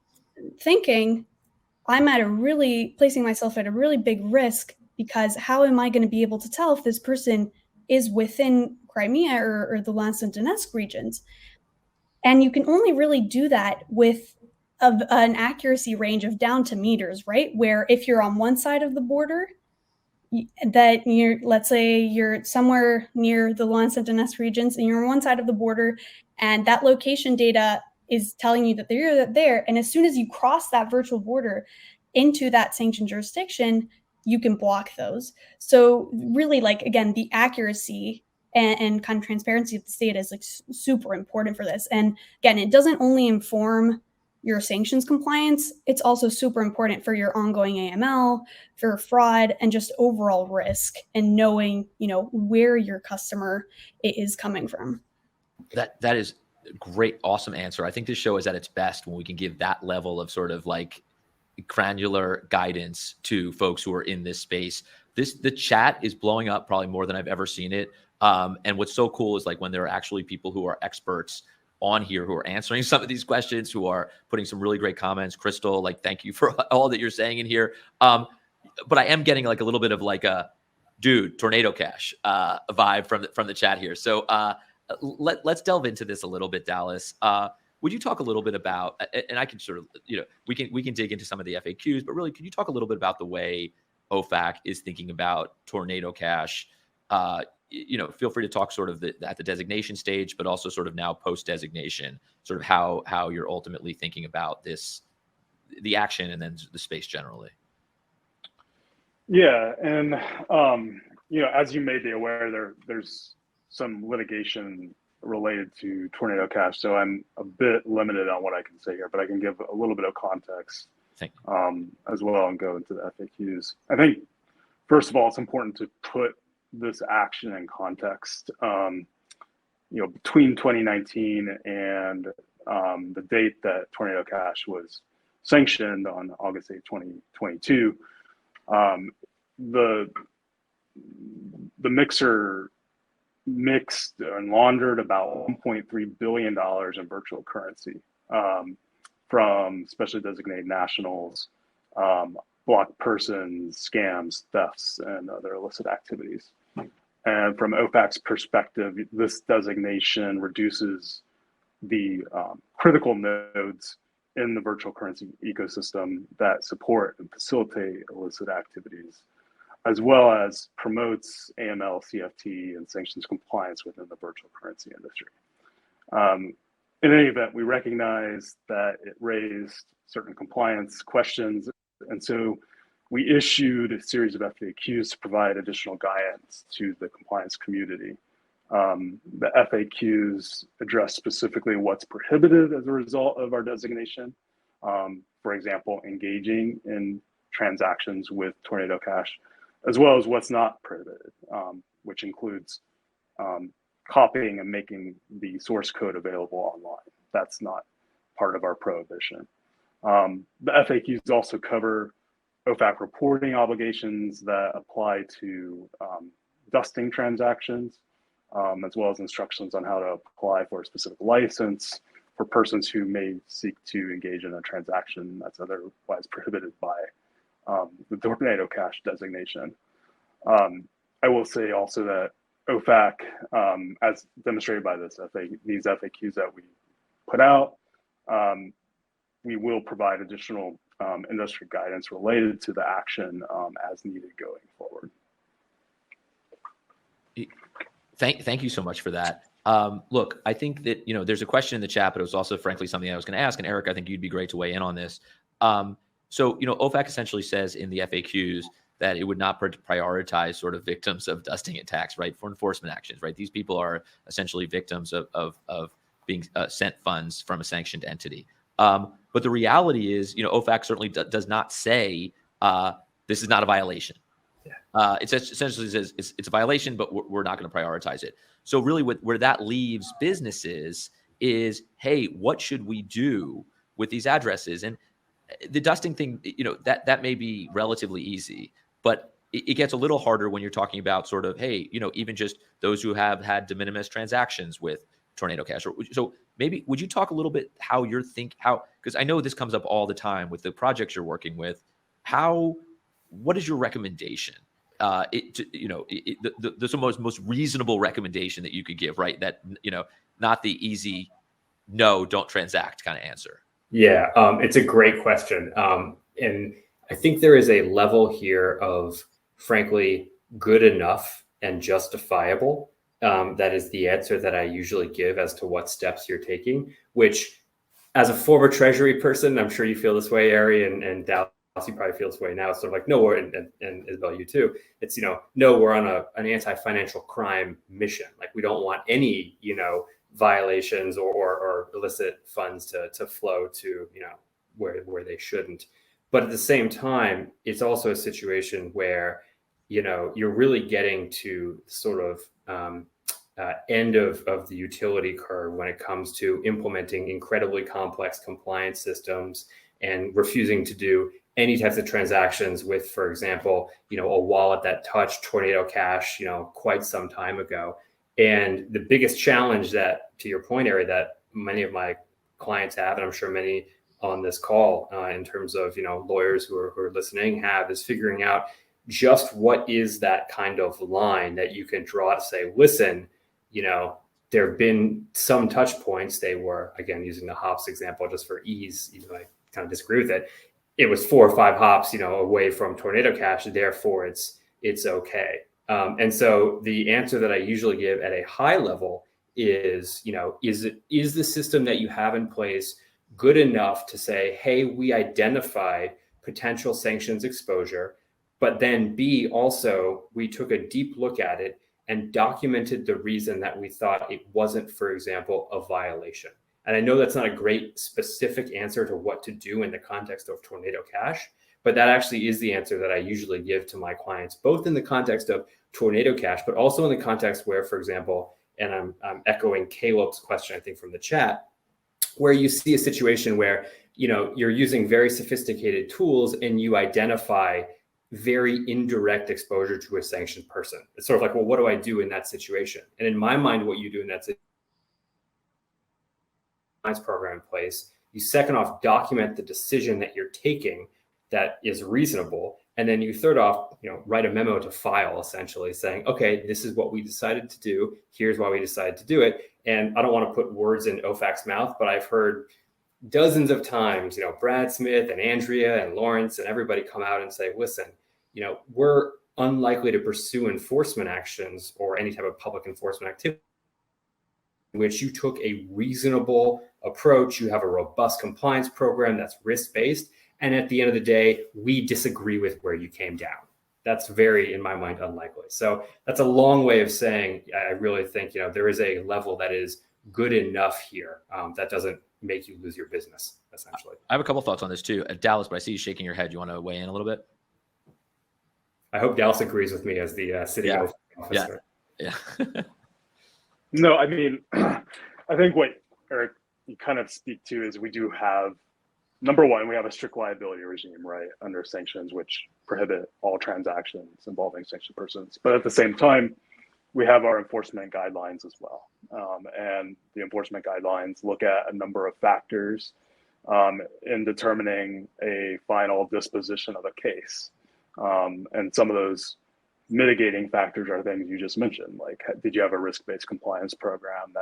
thinking, I'm placing myself at a really big risk, because how am I going to be able to tell if this person is within Crimea or the Luhansk and Donetsk regions? And you can only really do that with an accuracy range of down to meters, right? Where if you're on one side of the border, let's say you're somewhere near the Luhansk and Donetsk regions, and you're on one side of the border, and that location data is telling you that they're there. And as soon as you cross that virtual border into that sanctioned jurisdiction, you can block those. So really, like, again, the accuracy and kind of transparency of this data is like super important for this. And again, it doesn't only inform your sanctions compliance, it's also super important for your ongoing AML, for fraud, and just overall risk, and knowing, where your customer is coming from. That is a great, awesome answer. I think this show is at its best when we can give that level of sort of like granular guidance to folks who are in this space. The chat is blowing up probably more than I've ever seen it. And what's so cool is like when there are actually people who are experts on here who are answering some of these questions, who are putting some really great comments. Crystal, like, thank you for all that you're saying in here. But I am getting like a little bit of like a dude, tornado cash vibe from the chat here. So let's delve into this a little bit, Dallas. Would you talk a little bit about, and I can sort of, we can dig into some of the FAQs, but really, could you talk a little bit about the way OFAC is thinking about tornado cash? Feel free to talk sort of at the designation stage, but also sort of now post designation, sort of how you're ultimately thinking about this, the action, and then the space generally. Yeah, and as you may be aware, there's some litigation related to tornado cash, so I'm a bit limited on what I can say here, but I can give a little bit of context as well and go into the FAQs. I think first of all, it's important to put this action in context. Between 2019 and the date that tornado cash was sanctioned on August 8, 2022, the mixer mixed and laundered about $1.3 billion in virtual currency from specially designated nationals, blocked persons, scams, thefts, and other illicit activities. And from OFAC's perspective, this designation reduces the critical nodes in the virtual currency ecosystem that support and facilitate illicit activities, as well as promotes AML, CFT, and sanctions compliance within the virtual currency industry. In any event, we recognize that it raised certain compliance questions, and so we issued a series of FAQs to provide additional guidance to the compliance community. The FAQs address specifically what's prohibited as a result of our designation. For example, engaging in transactions with tornado cash, as well as what's not prohibited, which includes copying and making the source code available online. That's not part of our prohibition. The FAQs also cover OFAC reporting obligations that apply to dusting transactions, as well as instructions on how to apply for a specific license for persons who may seek to engage in a transaction that's otherwise prohibited by the tornado cash designation. I will say also that OFAC, as demonstrated by these FAQs that we put out, we will provide additional industry guidance related to the action as needed going forward. Thank you so much for that. Look, I think that, there's a question in the chat, but it was also frankly something I was going to ask. And Eric, I think you'd be great to weigh in on this. So, OFAC essentially says in the FAQs that it would not prioritize sort of victims of dusting attacks, right, for enforcement actions, right? These people are essentially victims of being sent funds from a sanctioned entity. But the reality is, OFAC certainly does not say this is not a violation. Yeah. It essentially says it's a violation, but we're not going to prioritize it. So really where that leaves businesses is, hey, what should we do with these addresses? And the dusting thing, that may be relatively easy, but it gets a little harder when you're talking about sort of, hey, even just those who have had de minimis transactions with tornado cash. So maybe would you talk a little bit how you're because I know this comes up all the time with the projects you're working with. What is your recommendation? The most reasonable recommendation that you could give, right? That, not the easy, no, don't transact kind of answer. Yeah, it's a great question. And I think there is a level here of, frankly, good enough and justifiable. That is the answer that I usually give as to what steps you're taking, which as a former Treasury person, I'm sure you feel this way, Ari and Dallas you probably feel this way now. It's sort of like, no, we're, and Isabel, you too. It's, no, we're on an anti-financial crime mission. Like, we don't want any, violations or illicit funds to flow to, where they shouldn't. But at the same time, it's also a situation where, you're really getting to sort of end of the utility curve when it comes to implementing incredibly complex compliance systems and refusing to do any types of transactions with, for example, a wallet that touched Tornado Cash, quite some time ago. And the biggest challenge that, to your point, Ari, that many of my clients have, and I'm sure many on this call in terms of, lawyers who are listening have, is figuring out just what is that kind of line that you can draw to say, listen, there have been some touch points. They were, again, using the hops example just for ease, even though I kind of disagree with it. It was 4 or 5 hops, away from Tornado Cash. Therefore, it's okay. And so the answer that I usually give at a high level is, is the system that you have in place good enough to say, hey, we identified potential sanctions exposure, but then B, also, we took a deep look at it and documented the reason that we thought it wasn't, for example, a violation. And I know that's not a great specific answer to what to do in the context of Tornado Cash, but that actually is the answer that I usually give to my clients, both in the context of Tornado Cash, but also in the context where, for example, and I'm echoing Caleb's question, I think, from the chat, where you see a situation where, you're using very sophisticated tools and you identify very indirect exposure to a sanctioned person. It's sort of like, well, what do I do in that situation? And in my mind, what you do in that situation, program in place, you second off document the decision that you're taking that is reasonable, and then you third off, write a memo to file, essentially saying, okay, this is what we decided to do. Here's why we decided to do it. And I don't want to put words in OFAC's mouth, but I've heard dozens of times, Brad Smith and Andrea and Lawrence and everybody come out and say, listen, we're unlikely to pursue enforcement actions or any type of public enforcement activity in which you took a reasonable approach. You have a robust compliance program that's risk-based. And at the end of the day, we disagree with where you came down. That's very, in my mind, unlikely. So that's a long way of saying, I really think, there is a level that is good enough here that doesn't make you lose your business, essentially. I have a couple thoughts on this too. Dallas, but I see you shaking your head. You want to weigh in a little bit? I hope Dallas agrees with me as the city officer. Yeah. No, I mean, I think what Eric, you kind of speak to is we do have, number one, we have a strict liability regime, right, under sanctions, which prohibit all transactions involving sanctioned persons. But at the same time, we have our enforcement guidelines as well. And the enforcement guidelines look at a number of factors in determining a final disposition of a case. And some of those mitigating factors are things you just mentioned, like, did you have a risk-based compliance program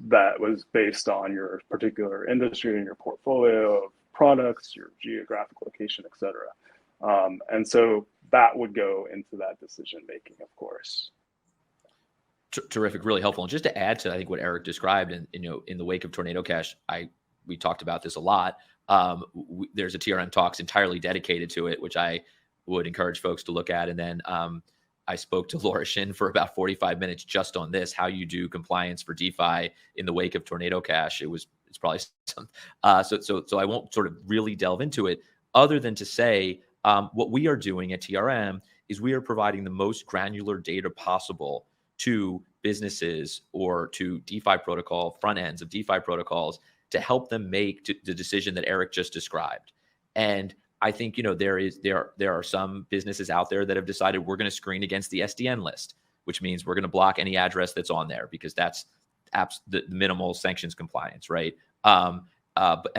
that was based on your particular industry and your portfolio of products, your geographic location, et cetera. And so that would go into that decision-making, of course. Terrific, really helpful. And just to add to, I think, what Eric described, and in the wake of Tornado Cash, we talked about this a lot. There's a TRM Talks entirely dedicated to it, which I would encourage folks to look at. And then I spoke to Laura Shin for about 45 minutes just on this, how you do compliance for DeFi in the wake of Tornado Cash. It's probably some, so I won't sort of really delve into it, other than to say what we are doing at TRM is we are providing the most granular data possible to businesses or to DeFi protocol, front ends of DeFi protocols, to help them make the decision that Eric just described. And I think, there are some businesses out there that have decided we're going to screen against the SDN list, which means we're going to block any address that's on there because that's the minimal sanctions compliance, right? And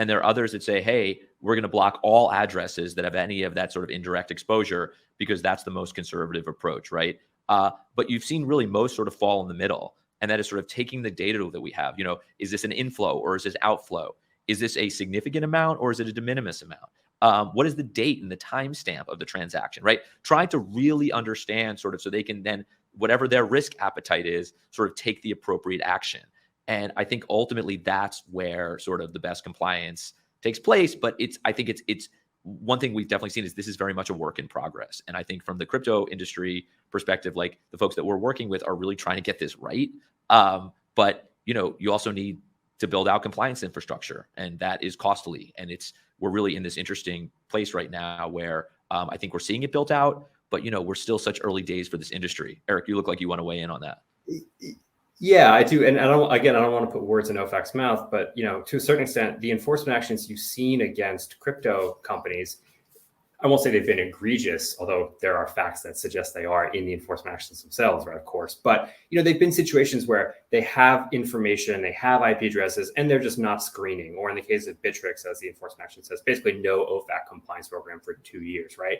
there are others that say, hey, we're going to block all addresses that have any of that sort of indirect exposure because that's the most conservative approach, right? But you've seen really most sort of fall in the middle. And that is sort of taking the data that we have, is this an inflow or is this outflow? Is this a significant amount or is it a de minimis amount? What is the date and the timestamp of the transaction, right? Trying to really understand sort of so they can then, whatever their risk appetite is, sort of take the appropriate action. And I think ultimately that's where sort of the best compliance takes place. But I think it's one thing we've definitely seen is this is very much a work in progress. And I think from the crypto industry perspective, like the folks that we're working with are really trying to get this right. But you also need to build out compliance infrastructure, and that is costly. And we're really in this interesting place right now where I think we're seeing it built out, but we're still such early days for this industry. Eric, you look like you want to weigh in on that. Yeah, I do. And I don't want to put words in OFAC's mouth, but to a certain extent, the enforcement actions you've seen against crypto companies, I won't say they've been egregious, although there are facts that suggest they are in the enforcement actions themselves, right? Of course. But, they've been situations where they have information, they have IP addresses, and they're just not screening. Or in the case of Bittrex, as the enforcement action says, basically no OFAC compliance program for 2 years, right?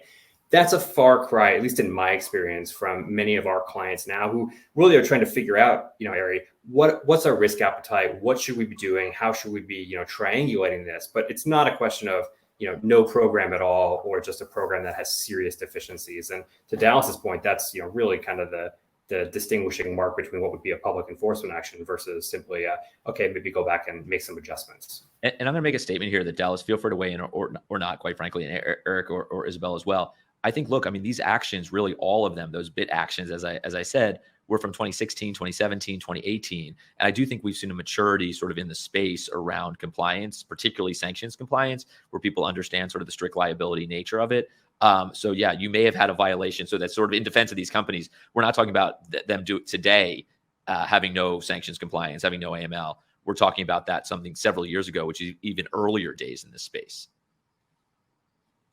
That's a far cry, at least in my experience, from many of our clients now who really are trying to figure out, Ari, what's our risk appetite? What should we be doing? How should we be, triangulating this? But it's not a question of, no program at all, or just a program that has serious deficiencies. And to Dallas's point, that's, really kind of the distinguishing mark between what would be a public enforcement action versus simply, okay, maybe go back and make some adjustments. And I'm going to make a statement here that Dallas, feel free to weigh in or not, quite frankly, and Eric or Isabel as well. I think, look, these actions, really all of them, those bit actions, as I said, were from 2016, 2017, 2018. And I do think we've seen a maturity sort of in the space around compliance, particularly sanctions compliance, where people understand sort of the strict liability nature of it. So yeah, you may have had a violation. So that's sort of in defense of these companies. We're not talking about them do it today, having no sanctions compliance, having no AML. We're talking about that something several years ago, which is even earlier days in this space.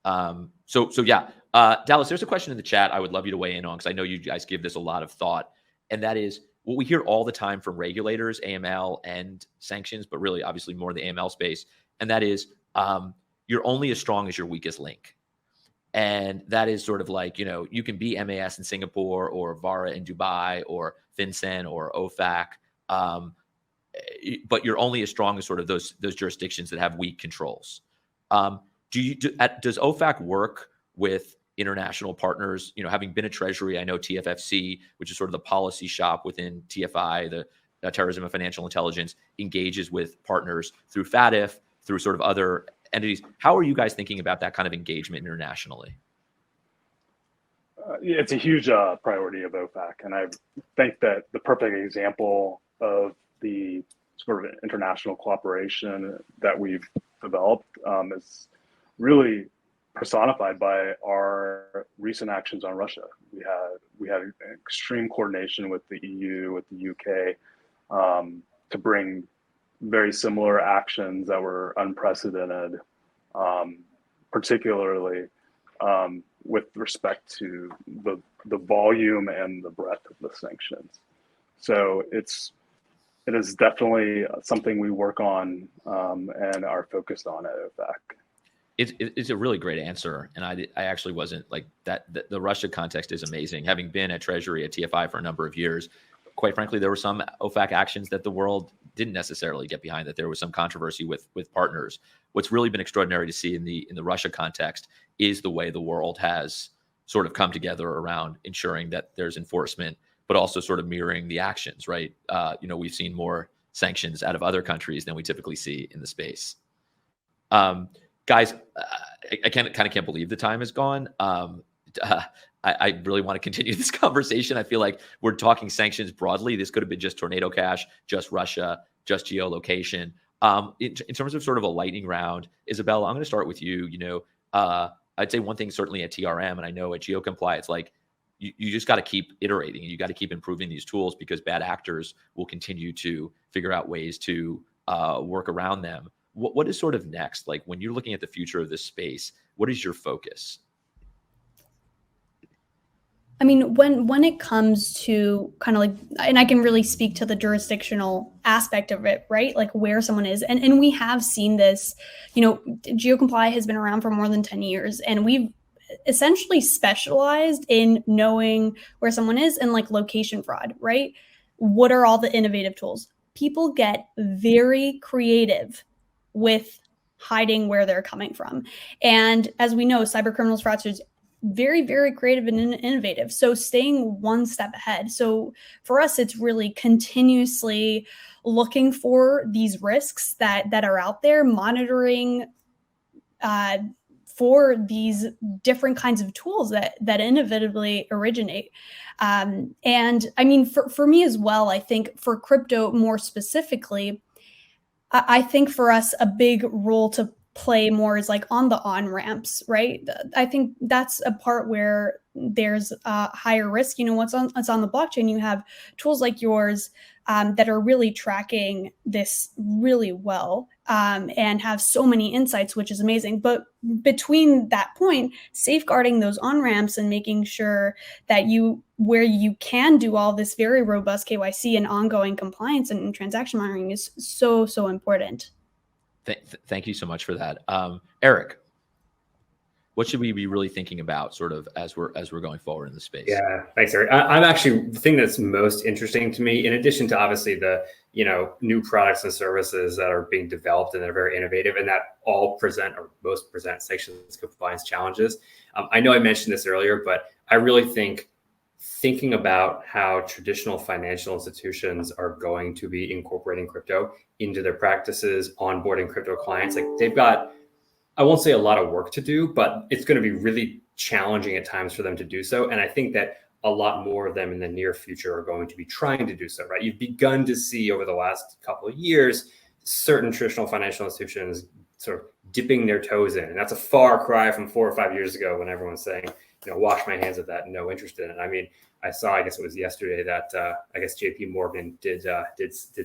So yeah, Dallas, there's a question in the chat I would love you to weigh in on, because I know you guys give this a lot of thought. And that is what we hear all the time from regulators, AML and sanctions, but really obviously more in the AML space. And that is you're only as strong as your weakest link. And that is sort of like, you can be MAS in Singapore or VARA in Dubai or FinCEN or OFAC, but you're only as strong as sort of those jurisdictions that have weak controls. Does OFAC work with international partners? Having been at Treasury, I know TFFC, which is sort of the policy shop within TFI, the Terrorism and Financial Intelligence, engages with partners through FATF, through sort of other entities. How are you guys thinking about that kind of engagement internationally? It's a huge priority of OFAC. And I think that the perfect example of the sort of international cooperation that we've developed is really personified by our recent actions on Russia. We had extreme coordination with the EU, with the UK, to bring very similar actions that were unprecedented, particularly with respect to the volume and the breadth of the sanctions. So it is definitely something we work on and are focused on at OFAC. It's a really great answer. And I actually wasn't like that. The Russia context is amazing. Having been at Treasury at TFI for a number of years, quite frankly, there were some OFAC actions that the world didn't necessarily get behind, that there was some controversy with partners. What's really been extraordinary to see in the Russia context is the way the world has sort of come together around ensuring that there's enforcement, but also sort of mirroring the actions, right? We've seen more sanctions out of other countries than we typically see in the space. Guys, I can't believe the time is gone. I really want to continue this conversation. I feel like we're talking sanctions broadly. This could have been just Tornado Cash, just Russia, just geolocation. In terms of sort of a lightning round, Isabella, I'm going to start with you. I'd say one thing certainly at TRM, and I know at GeoComply, it's like you just got to keep iterating. You got to keep improving these tools, because bad actors will continue to figure out ways to work around them. What is sort of next? Like when you're looking at the future of this space, what is your focus? I mean, when it comes to kind of like, and I can really speak to the jurisdictional aspect of it, right? Like where someone is. And we have seen this, GeoComply has been around for more than 10 years, and we've essentially specialized in knowing where someone is and like location fraud, right? What are all the innovative tools? People get very creative with hiding where they're coming from. And as we know, cyber criminals, fraudsters, very, very creative and innovative. So staying one step ahead. So for us, it's really continuously looking for these risks that are out there, monitoring for these different kinds of tools that innovatively originate. And I mean, for me as well, I think for crypto more specifically, I think for us, a big role to play more is like on the on-ramps, right? I think that's a part where there's higher risk. You know, what's on the blockchain, you have tools like yours that are really tracking this really well and have so many insights, which is amazing. But between that point, safeguarding those on-ramps and making sure that where you can do all this very robust KYC and ongoing compliance and transaction monitoring is so important. Thank you so much for that. Eric, what should we be really thinking about sort of as we're going forward in the space? Yeah, thanks, Eric. I'm actually, the thing that's most interesting to me, in addition to obviously the, new products and services that are being developed and they're very innovative and that all present or most present sanctions compliance challenges. I know I mentioned this earlier, but I really think thinking about how traditional financial institutions are going to be incorporating crypto into their practices, onboarding crypto clients, like they've got, I won't say a lot of work to do, but it's going to be really challenging at times for them to do so. And I think that a lot more of them in the near future are going to be trying to do so, right? You've begun to see over the last couple of years, certain traditional financial institutions sort of dipping their toes in. And that's a far cry from 4 or 5 years ago when everyone's saying, wash my hands of that, no interest in it. I mean, I saw, I guess it was yesterday that I guess JP Morgan did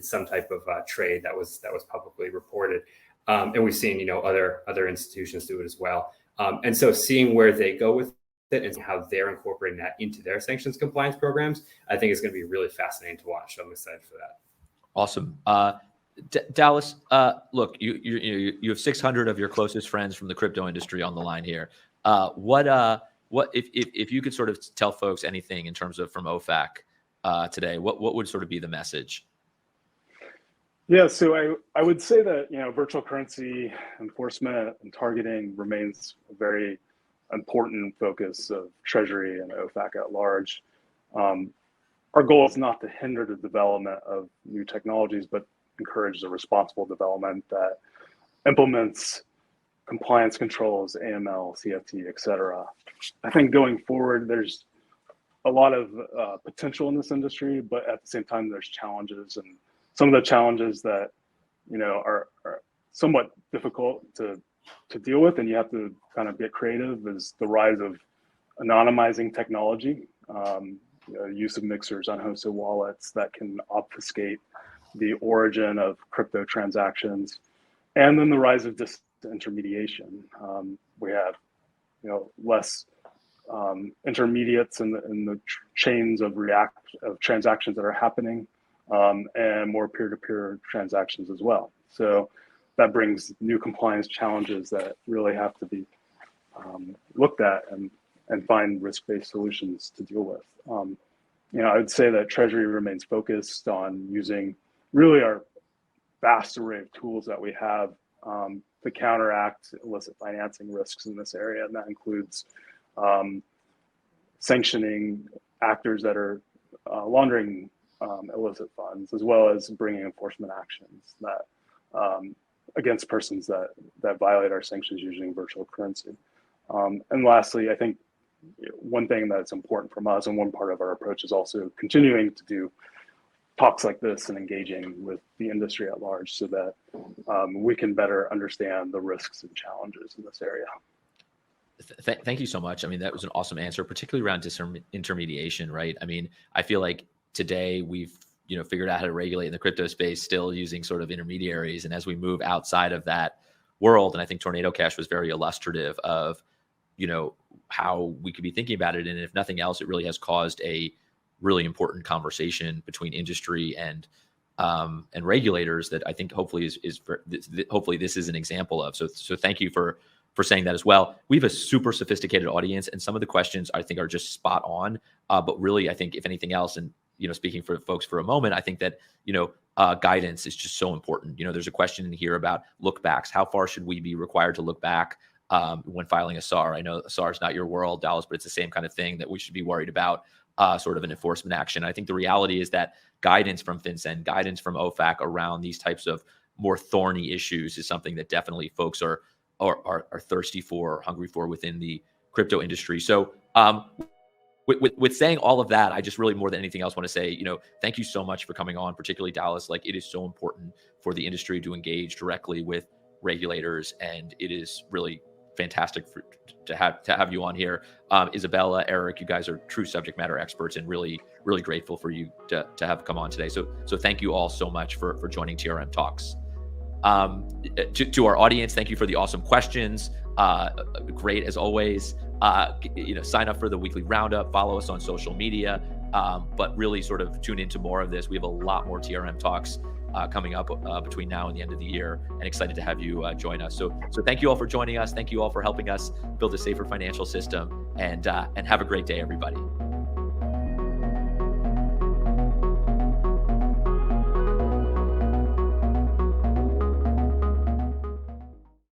some type of trade that was publicly reported. And we've seen, other institutions do it as well. And so seeing where they go with it and how they're incorporating that into their sanctions compliance programs, I think is going to be really fascinating to watch. So I'm excited for that. Awesome. Dallas, look, you have 600 of your closest friends from the crypto industry on the line here. What if you could sort of tell folks anything in terms of from OFAC today, what would sort of be the message? Yeah, so I would say that virtual currency enforcement and targeting remains a very important focus of Treasury and OFAC at large. Our goal is not to hinder the development of new technologies, but encourage the responsible development that implements compliance controls, AML, CFT, et cetera. I think going forward, there's a lot of potential in this industry, but at the same time, there's challenges. And some of the challenges that, are somewhat difficult to deal with, and you have to kind of get creative, is the rise of anonymizing technology, use of mixers, unhosted wallets that can obfuscate the origin of crypto transactions, and then the rise of disintermediation. We have, less intermediates in the chains of transactions that are happening, and more peer-to-peer transactions as well. So that brings new compliance challenges that really have to be looked at and find risk-based solutions to deal with. I would say that Treasury remains focused on using really our vast array of tools that we have to counteract illicit financing risks in this area. And that includes sanctioning actors that are laundering illicit funds, as well as bringing enforcement actions that against persons that violate our sanctions using virtual currency. And lastly, I think one thing that's important from us, and one part of our approach, is also continuing to do talks like this and engaging with the industry at large so that we can better understand the risks and challenges in this area. Thank you so much. I mean, that was an awesome answer, particularly around disintermediation, right? I mean, I feel like today we've figured out how to regulate in the crypto space, still using sort of intermediaries. And as we move outside of that world, and I think Tornado Cash was very illustrative of how we could be thinking about it. And if nothing else, it really has caused a really important conversation between industry and regulators that I think hopefully hopefully this is an example of. So thank you for saying that as well. We have a super sophisticated audience, and some of the questions I think are just spot on. But really, I think if anything else, and speaking for folks for a moment, I think that guidance is just so important. There's a question in here about look backs. How far should we be required to look back when filing a SAR? I know SAR is not your world, Dallas, but it's the same kind of thing that we should be worried about. Sort of an enforcement action. I think the reality is that guidance from FinCEN, guidance from OFAC around these types of more thorny issues is something that definitely folks are are thirsty for, hungry for within the crypto industry. So with saying all of that, I just really, more than anything else, want to say, thank you so much for coming on, particularly Dallas. Like, it is so important for the industry to engage directly with regulators, and it is really fantastic to have you on here. Isabella, Eric, you guys are true subject matter experts, and really, really grateful for you to have come on today. So thank you all so much for joining TRM Talks. To our audience, thank you for the awesome questions. Great as always. Sign up for the weekly roundup, follow us on social media, but really sort of tune into more of this. We have a lot more TRM Talks coming up between now and the end of the year, and excited to have you join us. So thank you all for joining us. Thank you all for helping us build a safer financial system, and have a great day, everybody.